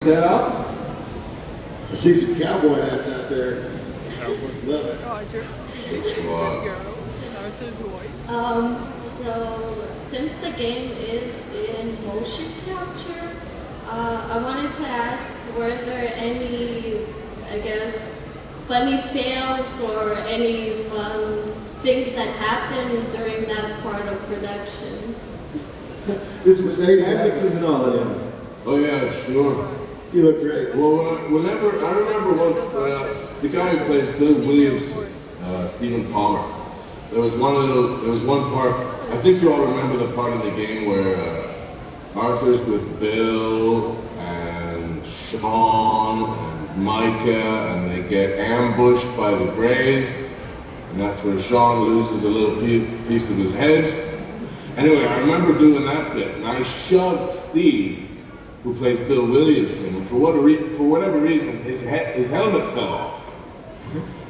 Set up. I see some cowboy hats out there. Love it. So since the game is in motion capture, I wanted to ask, were there any, I guess, funny fails or any fun things that happened during that part of production? This is Sadie Alex and all of them. Oh yeah, sure. You look great. Well, whenever I remember once the guy who plays Bill Williamson, Stephen Palmer. There was one part. I think you all remember the part of the game where Arthur's with Bill and Sean and Micah, and they get ambushed by the Greys, and that's where Sean loses a little piece of his head. Anyway, I remember doing that bit, and I shoved Steve, who plays Bill Williamson, and for whatever reason, his helmet fell off.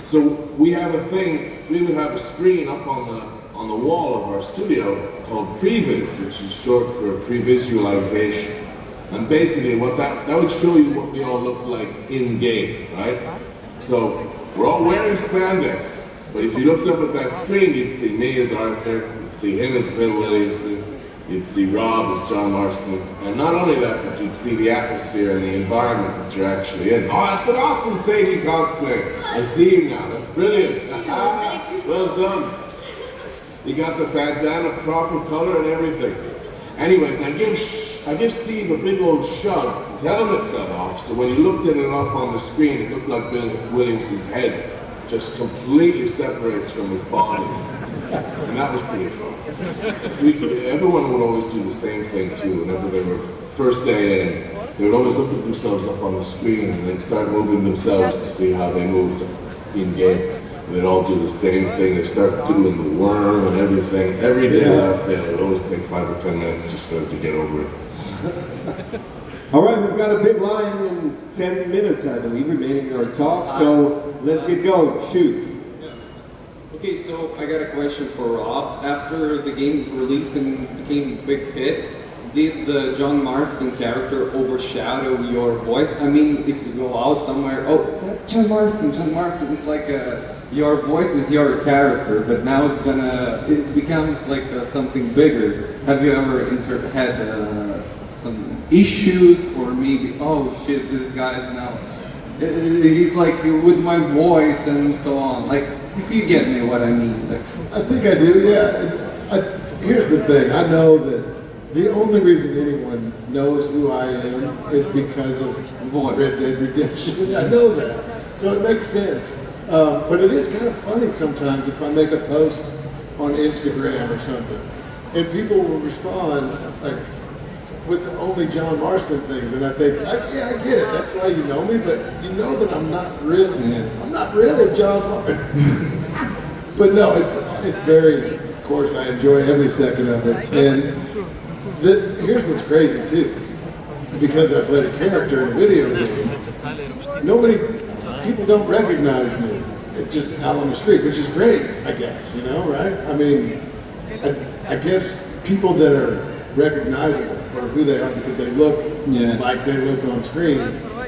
So we have a thing. We would have a screen up on the wall of our studio called previs, which is short for pre-visualization. And basically, what that would show you what we all look like in game, right? So we're all wearing spandex, but if you looked up at that screen, you'd see me as Arthur, you'd see him as Bill Williamson, you'd see Rob as John Marston, and not only that, but you'd see the atmosphere and the environment that you're actually in. Oh, that's an awesome Seiji cosplay. I see you now. That's brilliant. Well done. You got the bandana, proper color, and everything. Anyways, I give Steve a big old shove. His helmet fell off, so when you looked at it up on the screen, it looked like Bill Williamson's head just completely separates from his body. And that was pretty fun. Everyone would always do the same thing too. Whenever they were first day in, they would always look at themselves up on the screen and then start moving themselves to see how they moved in game. They'd all do the same thing. They start doing the worm and everything. Every day without fail, it would always take 5 or 10 minutes just for them to get over it. All right, we've got a big line in 10 minutes, I believe, remaining in our talk. So let's get going. Shoot. Okay, so I got a question for Rob. After the game released and became a big hit, did the John Marston character overshadow your voice? I mean, if you go out somewhere, oh, that's John Marston, it's like your voice is your character, but now it becomes like something bigger. Have you ever had some issues, or maybe, oh shit, this guy's now, he's like with my voice and so on, like, if you get me what I mean. Like, I think I do, yeah. Here's the thing, I know that the only reason anyone knows who I am is because of Red Dead Redemption. I know that, so it makes sense. But it is kind of funny sometimes if I make a post on Instagram or something, and people will respond like with only John Marston things, and I think, yeah, I get it. That's why you know me, but you know that I'm not really John Marston. But no, it's very. Of course, I enjoy every second of it, and here's what's crazy too. Because I played a character in a video game, people don't recognize me. It's just out on the street, which is great, I guess, right? I mean, I guess people that are recognizable for who they are because they look like they look on screen,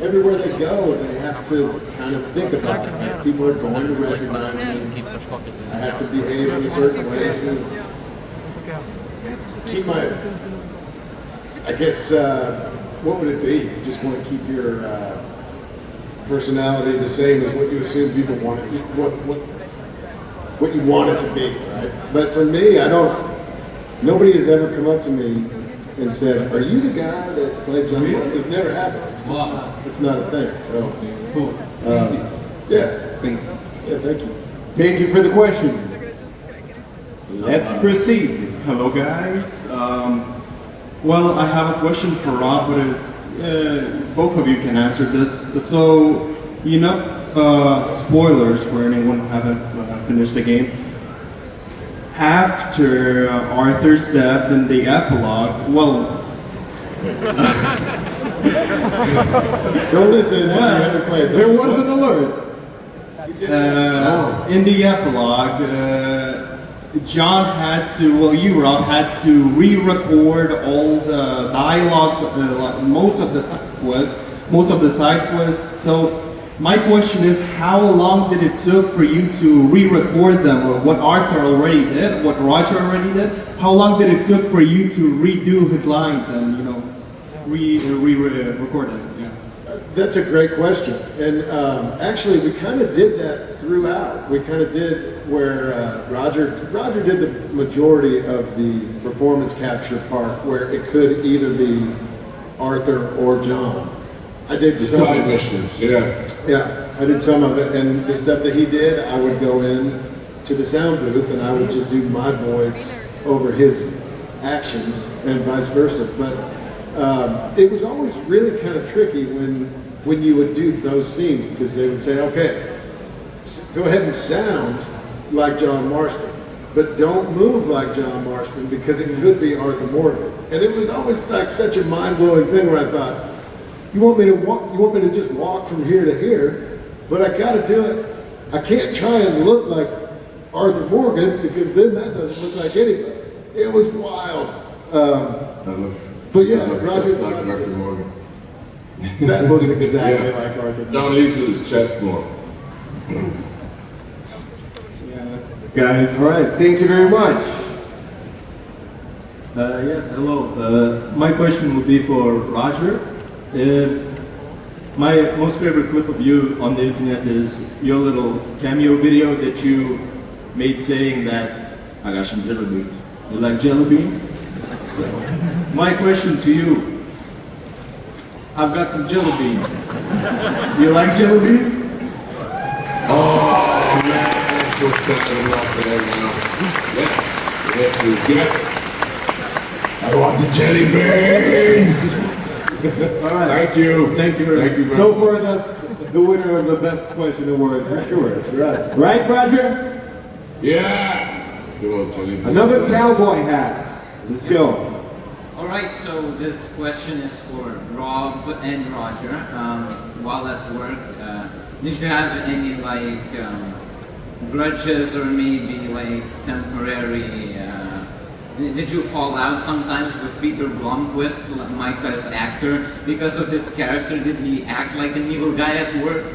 everywhere they go, they have to kind of think about it. Like, people are going to recognize me. I have to behave in a certain way to keep my, I guess, what would it be? You just want to keep your personality the same as what you assume people want it, what you want it to be, right? But for me, nobody has ever come up to me and said, "Are you the guy that played John Marston?" It's never happened. It's just it's not a thing. So, cool. Thank you. Thank you for the question. Let's proceed. Hello, guys. Well, I have a question for Rob, but it's both of you can answer this. So, spoilers for anyone who haven't finished the game. After Arthur's death in the epilogue, well, don't listen. You haven't played. There was an alert. In the epilogue, John had to, Rob had to re-record all the dialogues, most of the side quests most of the side quests. So my question is, how long did it took for you to re-record them? Or what Arthur already did, what Roger already did? How long did it took for you to redo his lines and re-record them? Yeah. That's a great question, and actually we kind of did that throughout. We kind of did where Roger did the majority of the performance capture part, where it could either be Arthur or John. I did The some side missions, yeah. Yeah, I did some of it, and the stuff that he did, I would go in to the sound booth and I would just do my voice over his actions and vice versa. But it was always really kind of tricky when you would do those scenes, because they would say, okay, go ahead and sound like John Marston, but don't move like John Marston, because it could be Arthur Morgan. And it was always like such a mind-blowing thing where I thought, you want me to just walk from here to here, but I gotta do it. I can't try and look like Arthur Morgan, because then that doesn't look like anybody. It was wild. But yeah, Roger like Arthur Morgan. That was exactly like Arthur Morgan. John leads with his chest more. Yeah. Guys. All right, thank you very much. Yes, hello. My question would be for Roger. My most favorite clip of you on the internet is your little cameo video that you made saying that I got some jelly beans. You like jelly beans? So, my question to you, I've got some jelly beans. You like jelly beans? Oh, man, that's what's standing up there now. Yes, I want the jelly beans! All right. Thank you. Thank you very much. Thank you. So far, that's the winner of the best question award for sure. That's right. Right, Roger? Yeah! Good old jelly beans. Another cowboy hat. Let's go. Alright, so this question is for Rob and Roger. While at work, did you have any grudges or maybe temporary did you fall out sometimes with Peter Blomquist, Micah's actor, because of his character? Did he act like an evil guy at work?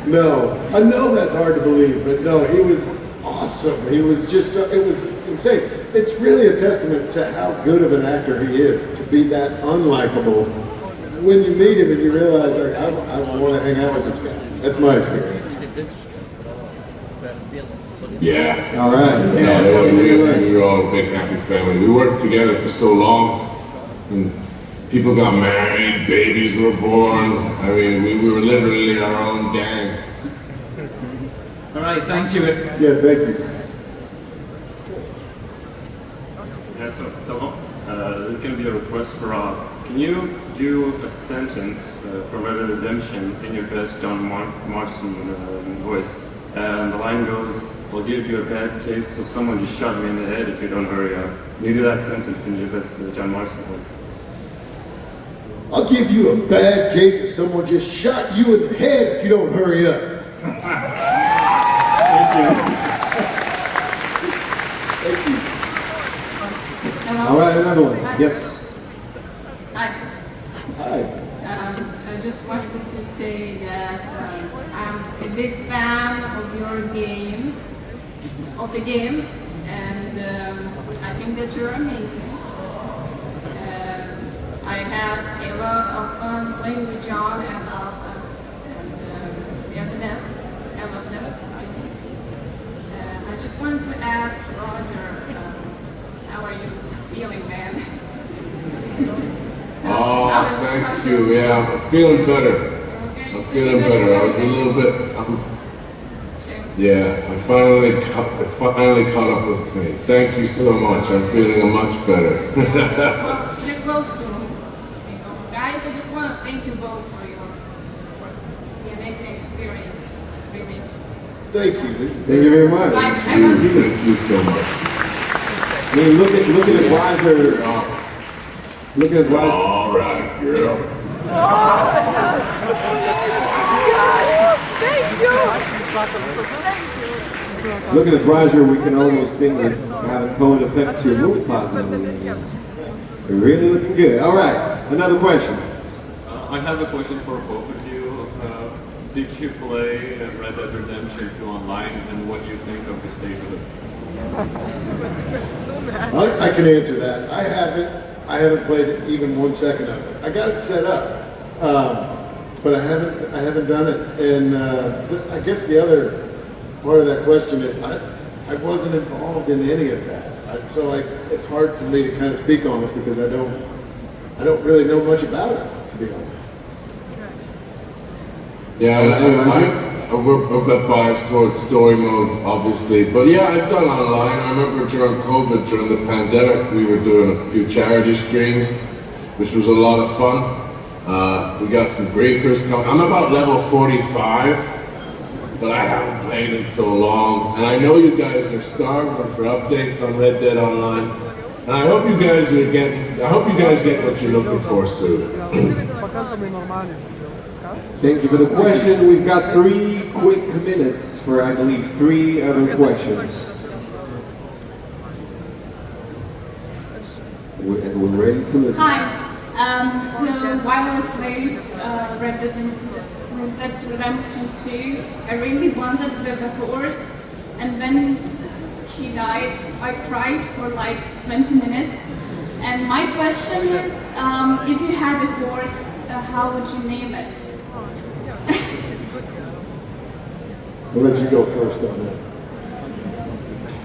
No. I know that's hard to believe, but no, he was awesome. He was just, it was insane. It's really a testament to how good of an actor he is, to be that unlikable. When you meet him and you realize, like, I want to hang out with this guy. That's my experience. Yeah. All right. No, we were all a big happy family. We worked together for so long, and people got married, babies were born. I mean, we were literally our own gang. Alright, thank you. Yeah, thank you. Yeah, so hello. This is going to be a request for Rob. Can you do a sentence for Red Dead Redemption in your best John Marston voice? And the line goes, "I'll give you a bad case of someone just shot me in the head if you don't hurry up." Can you do that sentence in your best John Marston voice? I'll give you a bad case that someone just shot you in the head if you don't hurry up. Thank you. Thank you. Hello? All right, another one. Yes. Hi. Hi. I just wanted to say that I'm a big fan of your games, and I think that you're amazing. I had a lot of fun playing with John and Alpha, and they're the best. I love them. I just wanted to ask Roger, how are you feeling, man? Oh, thank you. Yeah, I'm feeling better. I'm feeling better. I was a little bit. Yeah, I finally caught up with me. Thank you so much. I'm feeling much better. Well, get well soon. Guys, I just want to thank you both for the amazing experience. Really. Thank you. Thank you very much. Thank you so much. I mean, look at Roger. Look at Roger. All right, girl. Looking at Roger, we can almost think that having code effect to your movie closet. You're really looking good. All right, another question. I have a question for both of you. Did you play Red Dead Redemption 2 online, and what do you think of the state of it? I can answer that. I haven't played even 1 second of it. I got it set up, but I haven't done it. And I guess the other part of that question is I wasn't involved in any of that, so it's hard for me to kind of speak on it because I don't really know much about it, to be honest. Yeah, we're a bit biased towards story mode, obviously, but yeah, I've done online. I remember during COVID, during the pandemic, we were doing a few charity streams, which was a lot of fun. We got some griefers coming. I'm about level 45, but I haven't played in so long, and I know you guys are starving for updates on Red Dead Online, and I hope you guys get what you're looking for soon. Thank you for the question. We've got 3 quick minutes for, I believe, 3 other questions. And we're ready to listen. Hi. So while I played Red Dead Redemption 2, I really bonded with the horse, and when she died, I cried for like 20 minutes. And my question is, if you had a horse, how would you name it? I'll let you go first on that.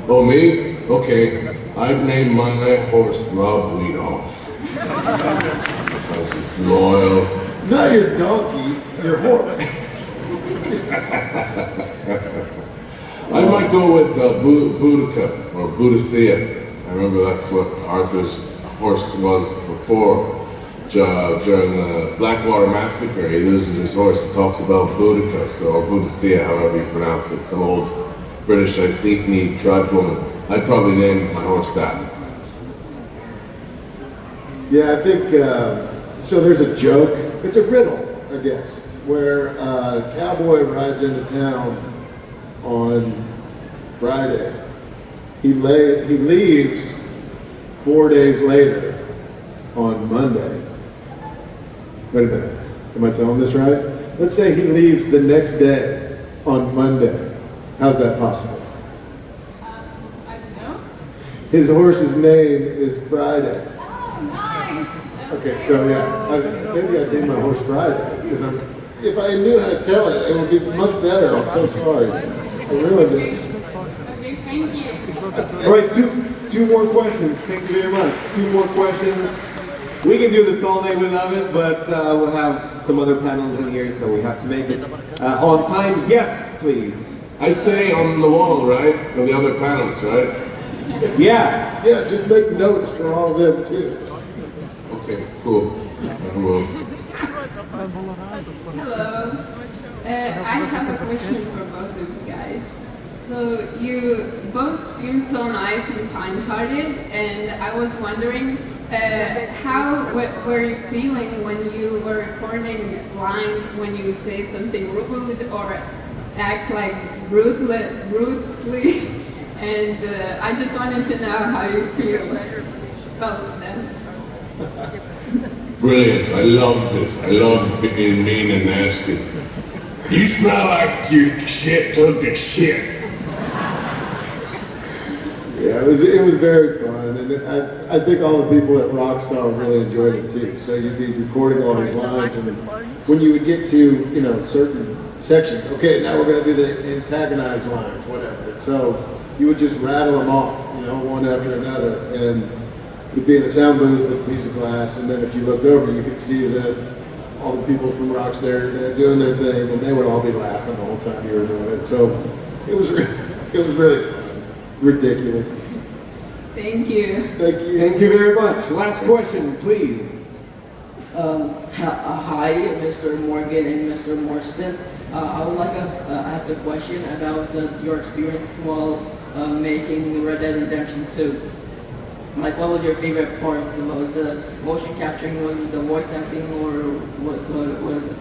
Oh, me? Okay. I've named my horse Rob Wiethoff. Because it's loyal. Not your donkey, your horse. I might go with Boudica or Boudicea. I remember that's what Arthur's horse was before. During the Blackwater Massacre, he loses his horse. He talks about Boudica, or Boudicea, however you pronounce it. Some old British Iceni tribeswoman. I'd probably name my horse that. Yeah, I think, so there's a joke, it's a riddle, I guess, where a cowboy rides into town on Friday. He leaves 4 days later on Monday. Wait a minute, am I telling this right? Let's say he leaves the next day on Monday. How's that possible? I don't know. His horse's name is Friday. Oh, nice. Okay, so yeah, maybe I'd name my horse Friday, because if I knew how to tell it, it would be much better. I'm so sorry. I really do. Okay, thank you. All right, two more questions. Thank you very much. 2 more questions. We can do this all day. We love it, but we'll have some other panels in here, so we have to make it on time. Yes, please. I stay on the wall, right? For the other panels, right? Yeah. Yeah, just make notes for all of them too. Okay, cool. I will. Hello. I have a question for both of you guys. So you both seem so nice and kind-hearted, and I was wondering what were you feeling when you were recording lines when you say something rude or act like brutally, and I just wanted to know how you feel about them. Brilliant. I loved it. I loved being mean and nasty. You smell like you shit took a shit. Yeah, it was very fun, and I think all the people at Rockstar really enjoyed it too. So you'd be recording all these lines, and when you would get to certain sections, okay, now we're going to do the antagonized lines, whatever. And so you would just rattle them off, one after another, and we'd be in a sound booth with a piece of glass, and then if you looked over, you could see all the people from Rockstar that are doing their thing, and they would all be laughing the whole time you were doing it. So it was really fun. Ridiculous. Thank you. Thank you. Thank you very much. Last question, please. Hi, Mr. Morgan and Mr. Marston. I would like to ask a question about your experience while making Red Dead Redemption 2. Like, what was your favorite part? Was the motion capturing, was it the voice acting, or what was it?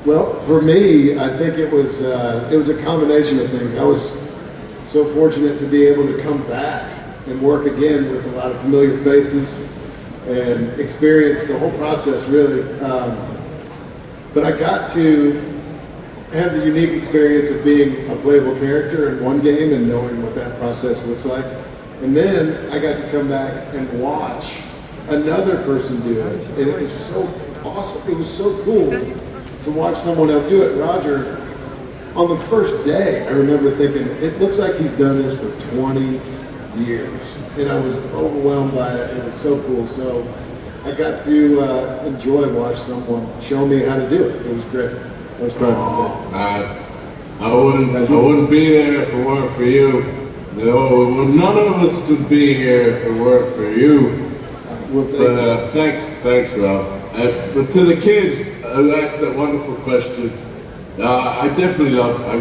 Well, for me, I think it was a combination of things. I was so fortunate to be able to come back and work again with a lot of familiar faces. and experienced the whole process really. But I got to have the unique experience of being a playable character in one game and knowing what that process looks like. And then I got to come back and watch another person do it. And it was so awesome. It was so cool to watch someone else do it. Roger, on the first day, I remember thinking, it looks like he's done this for 20 years. And I was overwhelmed by it. It was so cool. So I got to enjoy watch someone show me how to do it. It was great. That was probably my thing. I wouldn't be there if it weren't for you. No, none of us could be here if it weren't for you. But thanks, Rob. But to the kids who asked that wonderful question, I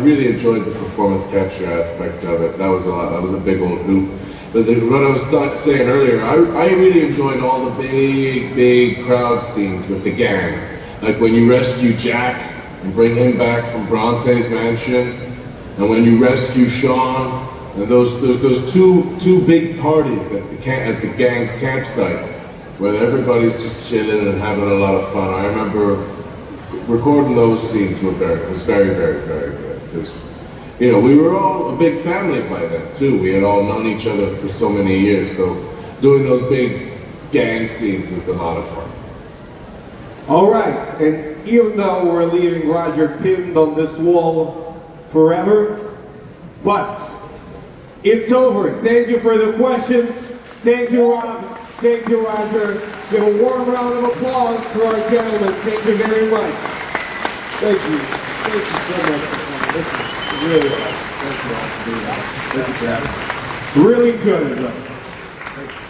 really enjoyed the performance capture aspect of it. That was a lot. That was a big old hoop. But what I was saying earlier, I really enjoyed all the big crowd scenes with the gang. Like when you rescue Jack and bring him back from Bronte's mansion, and when you rescue Sean, and those two big parties at the gang's campsite, where everybody's just chilling and having a lot of fun. I remember recording those scenes was very good, because we were all a big family by then too. We had all known each other for so many years, so doing those big gang scenes was a lot of fun. All right, and even though we're leaving Roger pinned on this wall forever, but it's over. Thank you for the questions. Thank you, Rob. Thank you, Roger. Give a warm round of applause for our gentlemen. Thank you very much. Thank you. Thank you so much for coming. This is really awesome. Thank you all for being here. Thank you for having me. Really enjoyed it, bro.